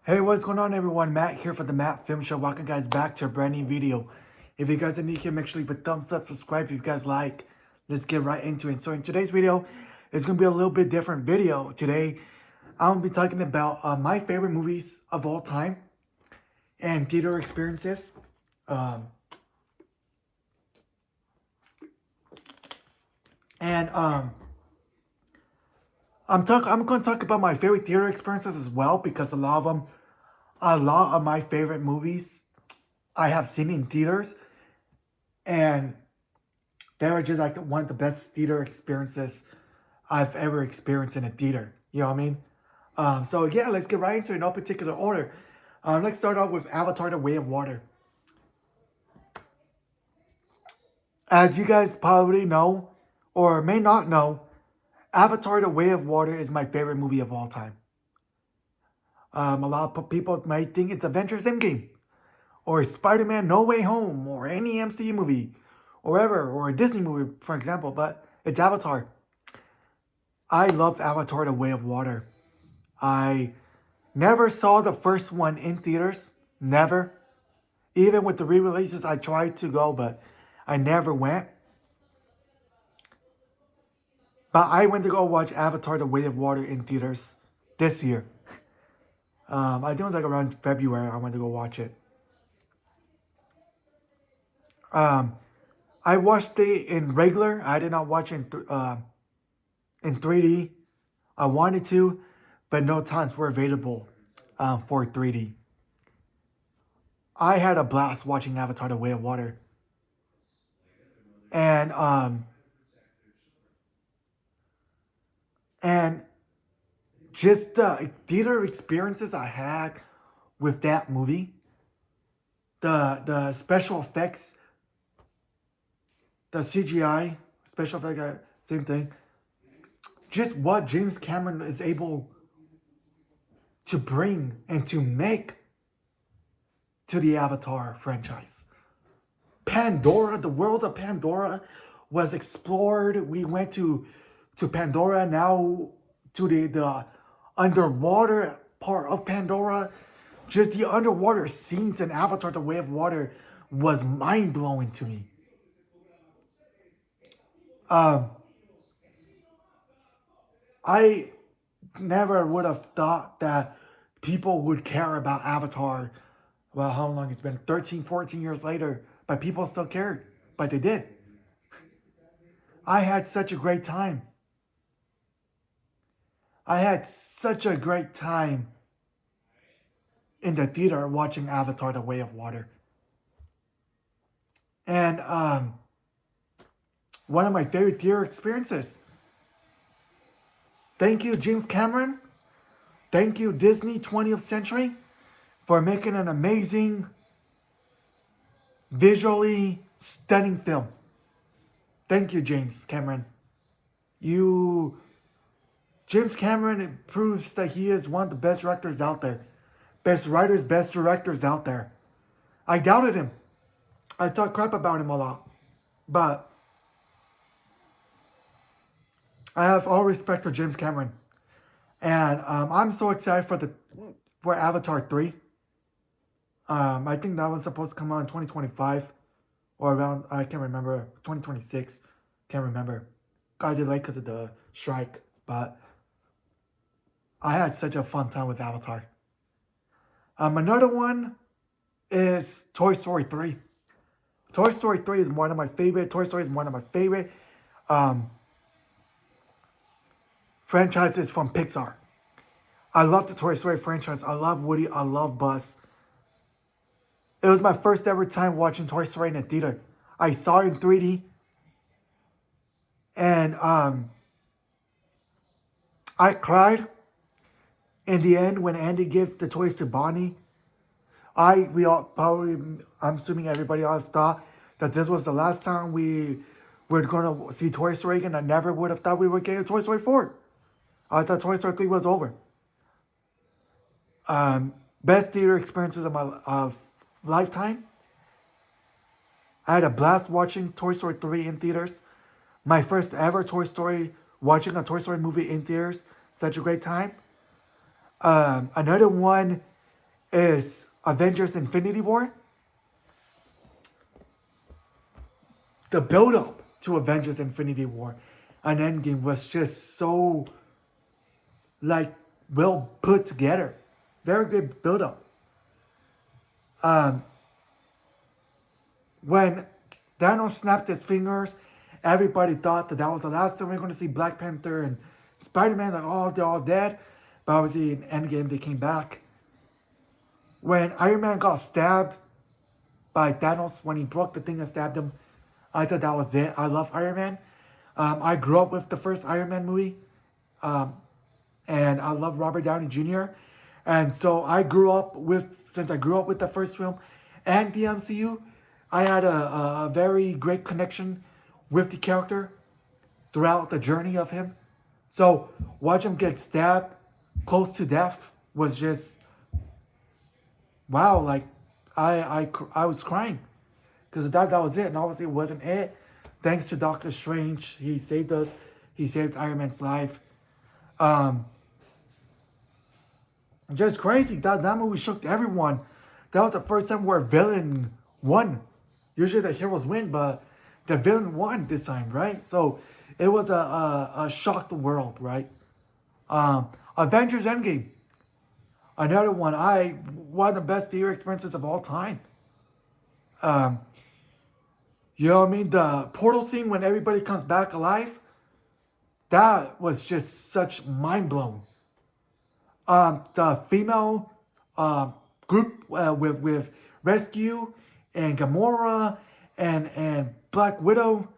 Hey, what's going on everyone? Matt here for the Matt Film Show. Welcome guys back to a brand new video. If you guys are new here, make sure you leave a thumbs up, subscribe if you guys like. Let's get right into it. So in today's video, it's going to be a little bit different video. Today, I'm going to be talking about my favorite movies of all time and theater experiences. Um, and I'm going to talk about my favorite theater experiences as well because a lot of my favorite movies I have seen in theaters, and they were just like one of the best theater experiences I've ever experienced in a theater. You know what I mean? So yeah, let's get right into it in no particular order. Let's start off with Avatar: The Way of Water. As you guys probably know, or may not know, Avatar: The Way of Water is my favorite movie of all time. A lot of people might think it's Avengers Endgame, or Spider-Man No Way Home, or any MCU movie, or ever, or a Disney movie, for example, but it's Avatar. I love Avatar: The Way of Water. I never saw the first one in theaters. Never. Even with the re-releases, I tried to go, but I never went. But I went to go watch Avatar: The Way of Water in theaters this year. I think it was like around February I went to go watch it. I watched it in regular. I did not watch it in 3D. I wanted to, but no times were available for 3D. I had a blast watching Avatar: The Way of Water. And and just the theater experiences I had with that movie, the special effects, the CGI special effect, same thing. Just what James Cameron is able to bring and to make to the Avatar franchise. Pandora, the world of Pandora was explored. We went to Pandora, now to the underwater part of Pandora. Just the underwater scenes in Avatar: The Way of Water was mind-blowing to me. I never would have thought that people would care about Avatar. Well, how long it's been? 13, 14 years later. But people still cared. But they did. I had such a great time. I had such a great time in the theater watching Avatar: The Way of Water. And one of my favorite theater experiences. Thank you, James Cameron. Thank you, Disney 20th Century, for making an amazing, visually stunning film. Thank you, James Cameron. James Cameron proves that he is one of the best directors out there. Best writers, best directors out there. I doubted him. I talked crap about him a lot. But I have all respect for James Cameron. And I'm so excited for Avatar 3. I think that was supposed to come out in 2025. Or around, I can't remember, 2026. Can't remember. Got delayed because of the strike. But I had such a fun time with Avatar. Another one is Toy Story 3. Toy Story 3 is one of my favorite. Toy Story is one of my favorite franchises from Pixar. I love the Toy Story franchise. I love Woody. I love Buzz. It was my first ever time watching Toy Story in a theater. I saw it in 3D. And I cried in the end when Andy gave the toys to Bonnie. We all probably, I'm assuming everybody else thought that this was the last time we were going to see Toy Story again. I never would have thought we were getting Toy Story 4. I thought Toy Story 3 was over. Best theater experiences of my lifetime. I had a blast watching Toy Story 3 in theaters. My first ever Toy Story, watching a Toy Story movie in theaters. Such a great time. Another one is Avengers Infinity War. The build up to Avengers Infinity War and Endgame was just so like well put together. Very good build up. Um, when Thanos snapped his fingers, everybody thought that that was the last time we are going to see Black Panther and Spider-Man. Like, oh, they're all dead. But obviously in Endgame they came back. When Iron Man got stabbed by Thanos, when he broke the thing and stabbed him, I thought that was it. I love Iron Man. I grew up with the first Iron Man movie. And I love Robert Downey Jr. And so since I grew up with the first film and the MCU, I had a very great connection with the character throughout the journey of him. So watch him get stabbed close to death was just, wow, like I was crying because that was it. And obviously it wasn't it. Thanks to Doctor Strange, he saved us. He saved Iron Man's life. Just crazy. That movie shook everyone. That was the first time where a villain won. Usually the heroes win, but the villain won this time, right? So it was a shock the world, right? Avengers Endgame. Another one. One of the best theater experiences of all time. You know what I mean? The portal scene when everybody comes back alive. That was just such mind blown. The female group with Rescue and Gamora and Black Widow.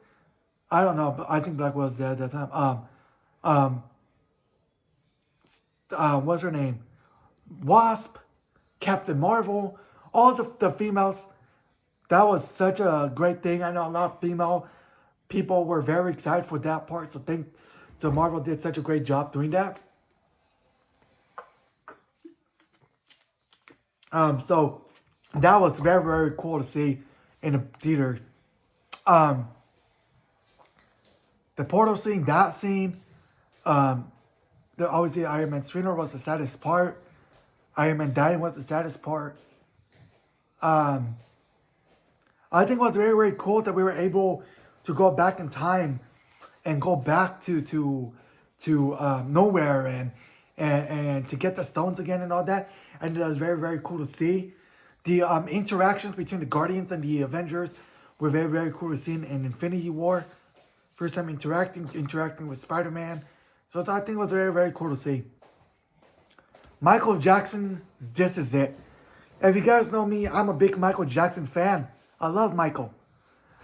I don't know, but I think Black Widow's dead at that time. What's her name? Wasp, Captain Marvel, all the females. That was such a great thing. I know a lot of female people were very excited for that part. So Marvel did such a great job doing that. So that was very, very cool to see in the theater. The portal scene, that scene, obviously Iron Man's funeral was the saddest part. Iron Man dying was the saddest part. I think it was very, very cool that we were able to go back in time and go back to nowhere and to get the stones again and all that. And it was very, very cool to see. The interactions between the Guardians and the Avengers were very, very cool to see in Infinity War. First time interacting with Spider-Man. So I think it was very, very cool to see. Michael Jackson, This Is It. If you guys know me, I'm a big Michael Jackson fan. I love Michael.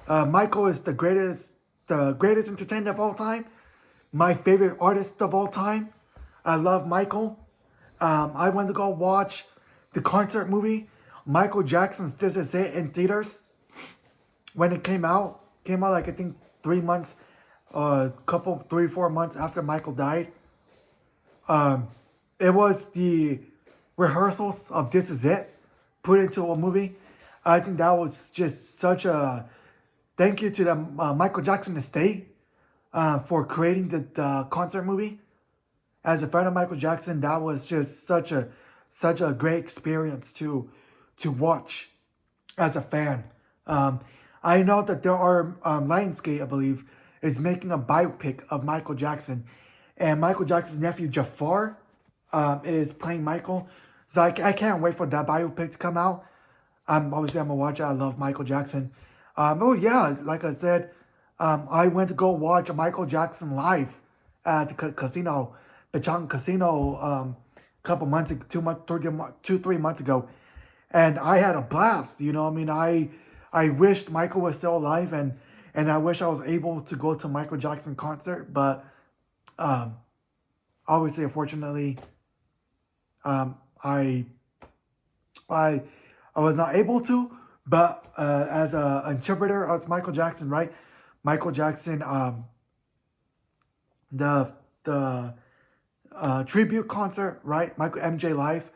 Michael is the greatest entertainer of all time. My favorite artist of all time. I love Michael. I went to go watch the concert movie, Michael Jackson's This Is It in theaters. When it came out like I think 3 months, 3-4 months after Michael died. It was the rehearsals of This Is It put into a movie. I think that was just such a thank you to the Michael Jackson estate for creating the concert movie. As a fan of Michael Jackson, that was just such a great experience to watch as a fan. I know that there are Lionsgate, I believe, is making a biopic of Michael Jackson, and Michael Jackson's nephew Jafar is playing Michael. So I can't wait for that biopic to come out. Obviously, I'm a watcher. I love Michael Jackson. Like I said, I went to go watch Michael Jackson live at the casino, the Chang Casino, a couple months, 3 months ago, and I had a blast. You know, I mean, I wished Michael was still alive, and I wish I was able to go to Michael Jackson concert, but obviously, unfortunately, I was not able to. But as an interpreter of Michael Jackson, right? Michael Jackson, the tribute concert, right? Michael MJ Live,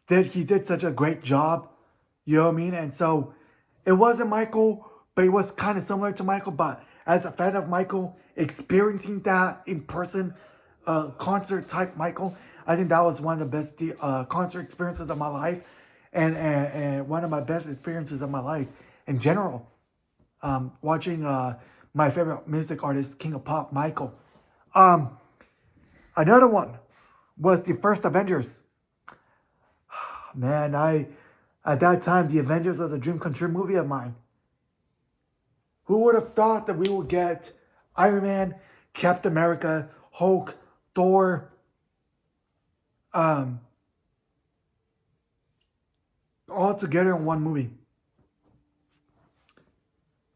he did such a great job. You know what I mean? And so it wasn't Michael, but it was kind of similar to Michael. But as a fan of Michael, experiencing that in person concert type Michael. I think that was one of the best concert experiences of my life, and one of my best experiences of my life in general. Watching my favorite music artist, King of Pop, Michael. Um, Another one was the first Avengers. Man, I at that time the Avengers was a dream come true movie of mine. Who would have thought that we would get Iron Man, Captain America, Hulk, Thor, um, all together in one movie?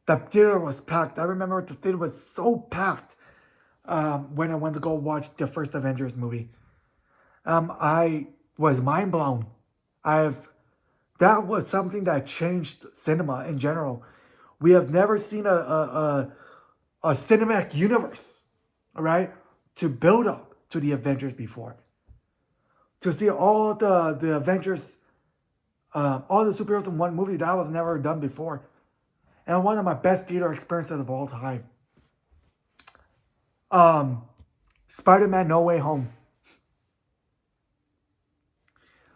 The theater was packed. I remember the theater was so packed when I went to go watch the first Avengers movie. I was mind blown. I've That was something that changed cinema in general. We have never seen a cinematic universe, all right, to build up to the Avengers before. To see all the Avengers, all the superheroes in one movie, that was never done before. And one of my best theater experiences of all time. Um, Spider-Man No Way Home.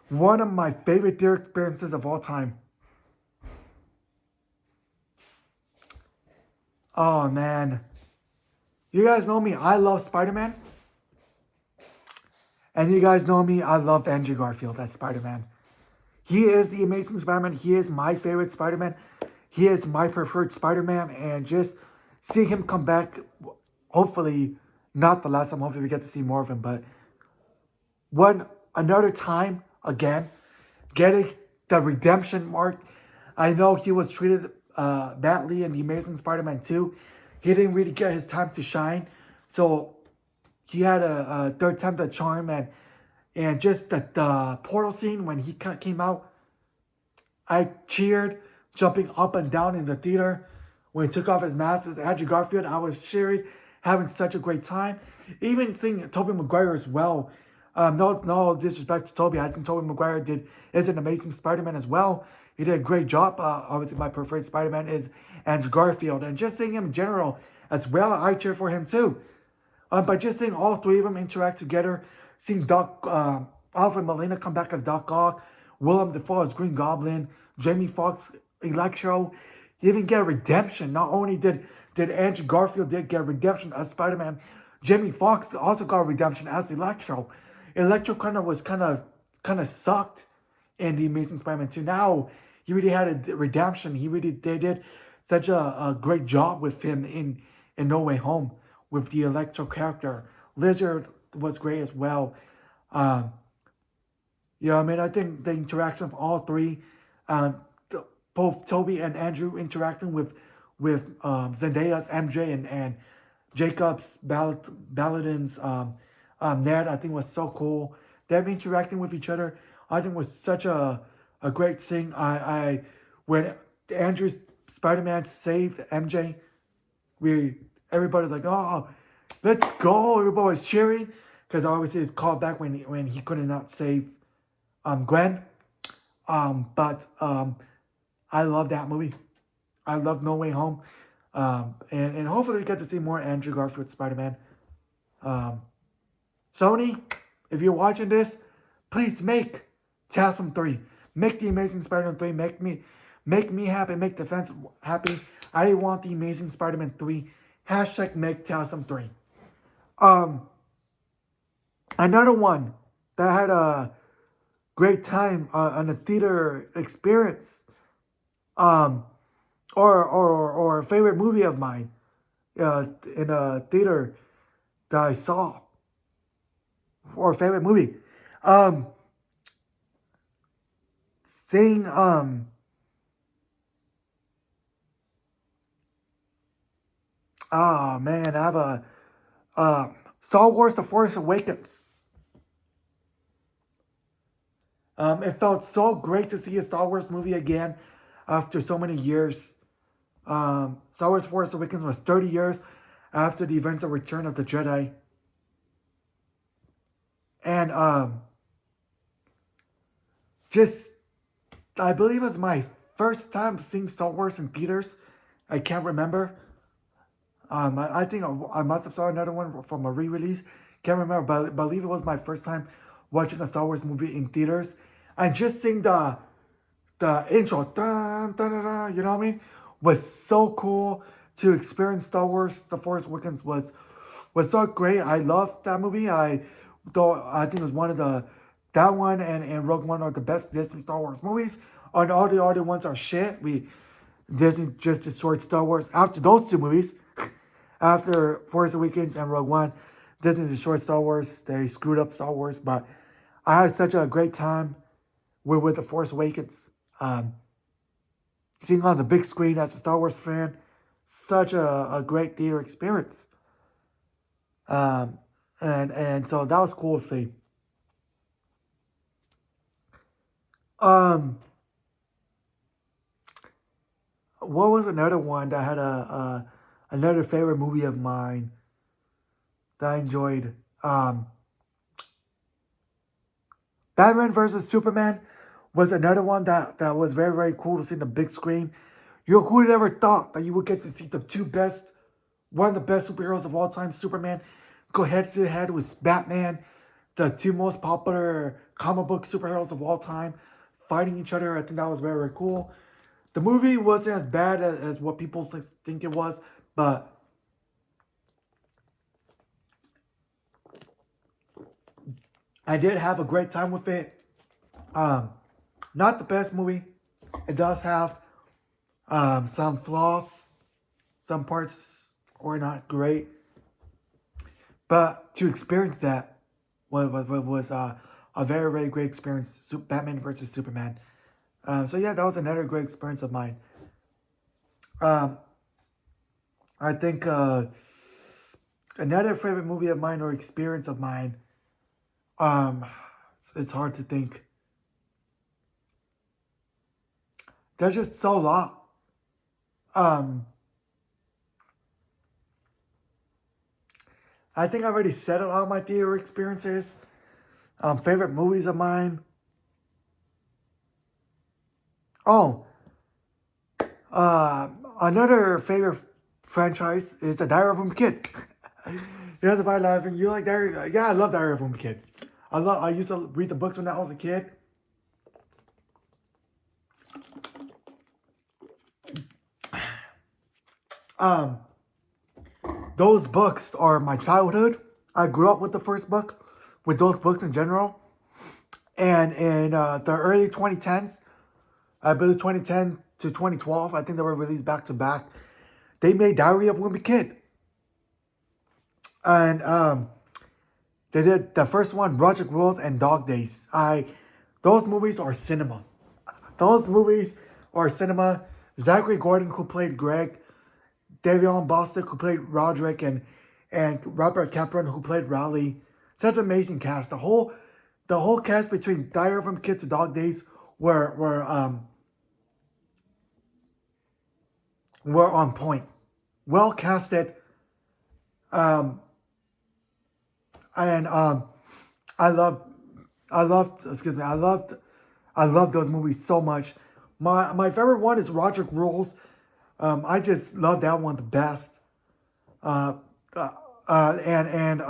One of my favorite theater experiences of all time. Oh man. You guys know me, I love Spider-Man. And you guys know me, I love Andrew Garfield as Spider-Man. He is the amazing Spider-Man. He is my favorite Spider-Man. He is my preferred Spider-Man. And just seeing him come back, hopefully, not the last time, hopefully we get to see more of him. But another time, again, getting the redemption mark. I know he was treated badly in The Amazing Spider-Man 2. He didn't really get his time to shine. So he had a third time to charm, and just the portal scene when he came out, I cheered, jumping up and down in the theater. When he took off his mask as Andrew Garfield, I was cheering, having such a great time. Even seeing Tobey Maguire as well. No disrespect to Tobey. I think Tobey Maguire is an amazing Spider-Man as well. He did a great job. Obviously, my preferred Spider-Man is Andrew Garfield. And just seeing him in general as well, I cheer for him too. But just seeing all three of them interact together, seeing Alfred Molina come back as Doc Ock, Willem Dafoe as Green Goblin, Jamie Foxx, Electro, he even get redemption. Not only did Andrew Garfield get redemption as Spider-Man, Jamie Foxx also got redemption as Electro. Electro kind of sucked in The Amazing Spider-Man 2. Now he really had a redemption. They did such a great job with him in No Way Home with the Electro character. Lizard was great as well. I mean, I think the interaction of all three, both Toby and Andrew interacting with Zendaya's MJ and Jacob's Balladin's Ned, I think was so cool. Them interacting with each other, I think was such a great thing. When Andrew's Spider-Man saved MJ, everybody's like, oh, let's go. Everybody was cheering because obviously it's called back when he couldn't not save Gwen. But I love that movie. I love No Way Home. And hopefully we get to see more Andrew Garfield Spider-Man. Sony, if you're watching this, please make TASM 3. Make The Amazing Spider-Man 3. Make me happy. Make the fans happy. I want The Amazing Spider-Man 3. Hashtag make TASM 3. Another one that had a great time on a theater experience. Or a favorite movie of mine in a theater that I saw. Or a favorite movie. Seeing oh man, I have a Star Wars: The Force Awakens. It felt so great to see a Star Wars movie again after so many years. Star Wars: Force Awakens was 30 years after the events of Return of the Jedi. And I believe it was my first time seeing Star Wars in theaters. I can't remember. I think I must have saw another one from a re-release. Can't remember, but I believe it was my first time watching a Star Wars movie in theaters. And just seeing the intro, dun, dun, dun, dun, you know what I mean, was so cool. To experience Star Wars: The Force Awakens was so great. I loved that movie. I think it was one of the that one and Rogue One are the best Disney Star Wars movies. And all the other ones are shit. Disney just destroyed Star Wars after those two movies. After Force Awakens and Rogue One, Disney destroyed Star Wars. They screwed up Star Wars, but I had such a great time with The Force Awakens. Seeing on the big screen as a Star Wars fan, such a great theater experience. Um, and so that was cool to see. Um, what was another one that had another favorite movie of mine that I enjoyed? Batman versus Superman was another one that was very, very cool to see on the big screen. Who would ever thought that you would get to see the two best, one of the best superheroes of all time, Superman, go head to head with Batman, the two most popular comic book superheroes of all time, fighting each other. I think that was very, very cool. The movie wasn't as bad as what people think it was, but I did have a great time with it. Not the best movie. It does have some flaws. Some parts were not great. But to experience that was a very, very great experience. Batman versus Superman. So yeah, that was another great experience of mine. Um, I think another favorite movie of mine or experience of mine. It's hard to think. There's just so lot. Um, I think I already said a lot of my theater experiences. Favorite movies of mine. Oh, another favorite franchise is The Diary of a Kid. You have to buy laughing. You like Diary? Yeah, I love Diary of a Kid. I used to read the books when I was a kid. Um, those books are my childhood. I grew up with the first book, with those books in general. And in the early 2010s, I believe 2010 to 2012, I think they were released back to back. They made Diary of a Wimpy Kid. And they did the first one, Project Rules and Dog Days. Those movies are cinema. Those movies are cinema. Zachary Gordon, who played Greg, Davion Bostic, who played Roderick, and Robert Capron, who played Rowley. Such an amazing cast. The whole cast between Diary of a Kid to Dog Days were on point, well casted, um, and I loved those movies so much. My favorite one is Roderick Rules. I just love that one the best. Uh, and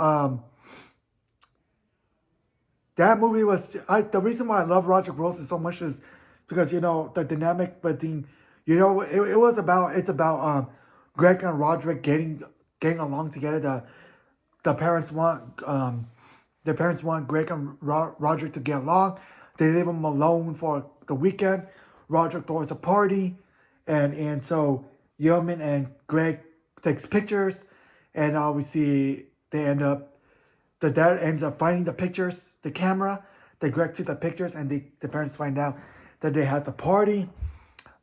that movie was the reason why I love Roderick Rules so much is because the dynamic between it's about Greg and Roderick getting along together. The parents want Greg and Roderick to get along. They leave him alone for the weekend. Roderick throws a party, and so Yeoman and Greg takes pictures, and we see the dad ends up finding the pictures, the camera that Greg took the pictures, and the parents find out that they had the party.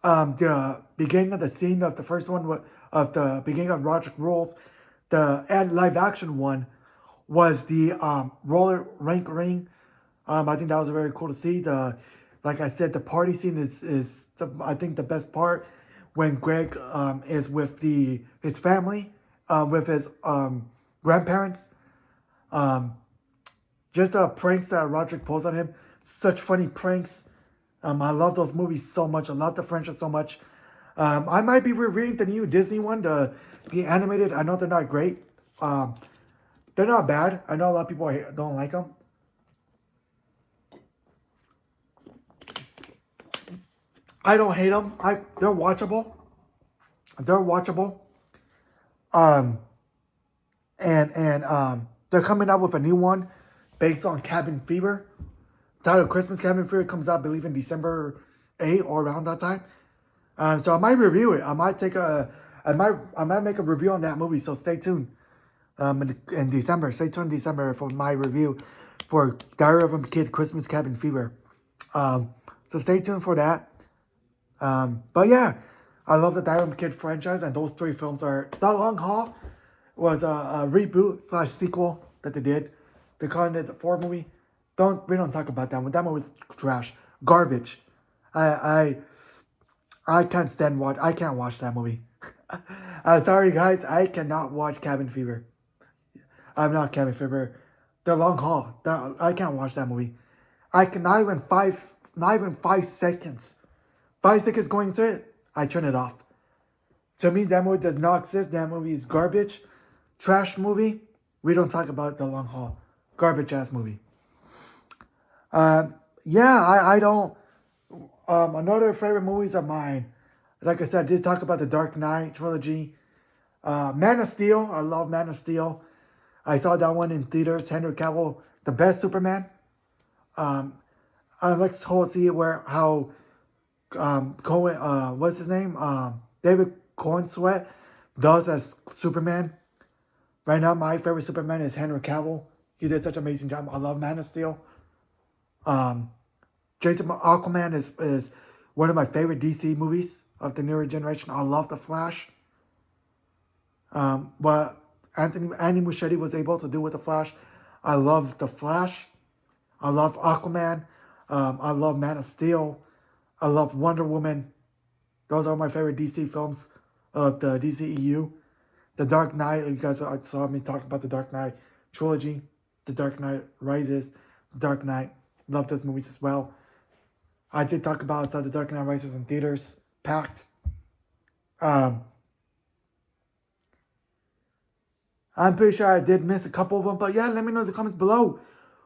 The beginning of the scene of the first one of the beginning of Roderick Rules, the live action one was the roller rink ring. I think that was very cool to see. Like I said, the party scene is I think the best part when Greg is with his family, with his grandparents. Just the pranks that Roderick pulls on him, such funny pranks. I love those movies so much. I love the franchise so much. I might be rereading the new Disney one, the animated. I know they're not great, They're not bad. I know a lot of people don't like them. I don't hate them. They're watchable. They're watchable. Um, and they're coming out with a new one based on Cabin Fever. Title Christmas Cabin Fever comes out, I believe, in December 8th or around that time. So I might review it. I might make a review on that movie. So stay tuned. In December, stay tuned in December for my review for Diary of a Kid Christmas Cabin Fever. So stay tuned for that. But yeah, I love the Diary of a Kid franchise, and those three films are The Long Haul was a reboot / sequel that they did. They called it the 4 movie. We don't talk about that one. That one was trash, garbage. I I can't I can't watch that movie. Sorry guys, I cannot watch Cabin Fever. I'm not Cabin Fever. The Long Haul. I can't watch that movie. I can not even 5 seconds. 5 seconds going into it, I turn it off. To me, that movie does not exist. That movie is garbage. Trash movie. We don't talk about The Long Haul. Garbage ass movie. Yeah, I don't. Another favorite movies of mine. Like I said, I did talk about the Dark Knight trilogy. Man of Steel. I love Man of Steel. I saw that one in theaters. Henry Cavill, the best Superman. Let's see where how Cohen. What's his name? David Cohen Sweat does as Superman. Right now, my favorite Superman is Henry Cavill. He did such an amazing job. I love Man of Steel. Jason Aquaman is one of my favorite DC movies of the newer generation. I love The Flash. What Andy Muschietti was able to do with The Flash. I love The Flash. I love Aquaman. I love Man of Steel. I love Wonder Woman. Those are my favorite DC films of the DCEU. The Dark Knight, you guys saw me talk about the Dark Knight trilogy. The Dark Knight Rises. The Dark Knight. Love those movies as well. I did talk about The Dark Knight Rises in theaters. Packed. I'm pretty sure I did miss a couple of them, but yeah, let me know in the comments below.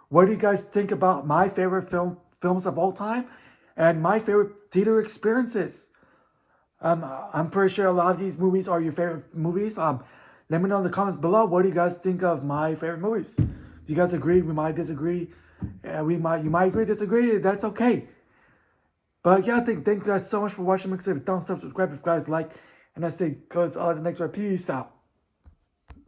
What do you guys think about my favorite films of all time and my favorite theater experiences? I'm pretty sure a lot of these movies are your favorite movies. Let me know in the comments below. What do you guys think of my favorite movies? Do you guys agree? We might disagree. You might agree, disagree. That's okay. But yeah, thank you guys so much for watching. Make sure you thumbs up, subscribe if you guys like. And I say, goes all the next one. Peace out.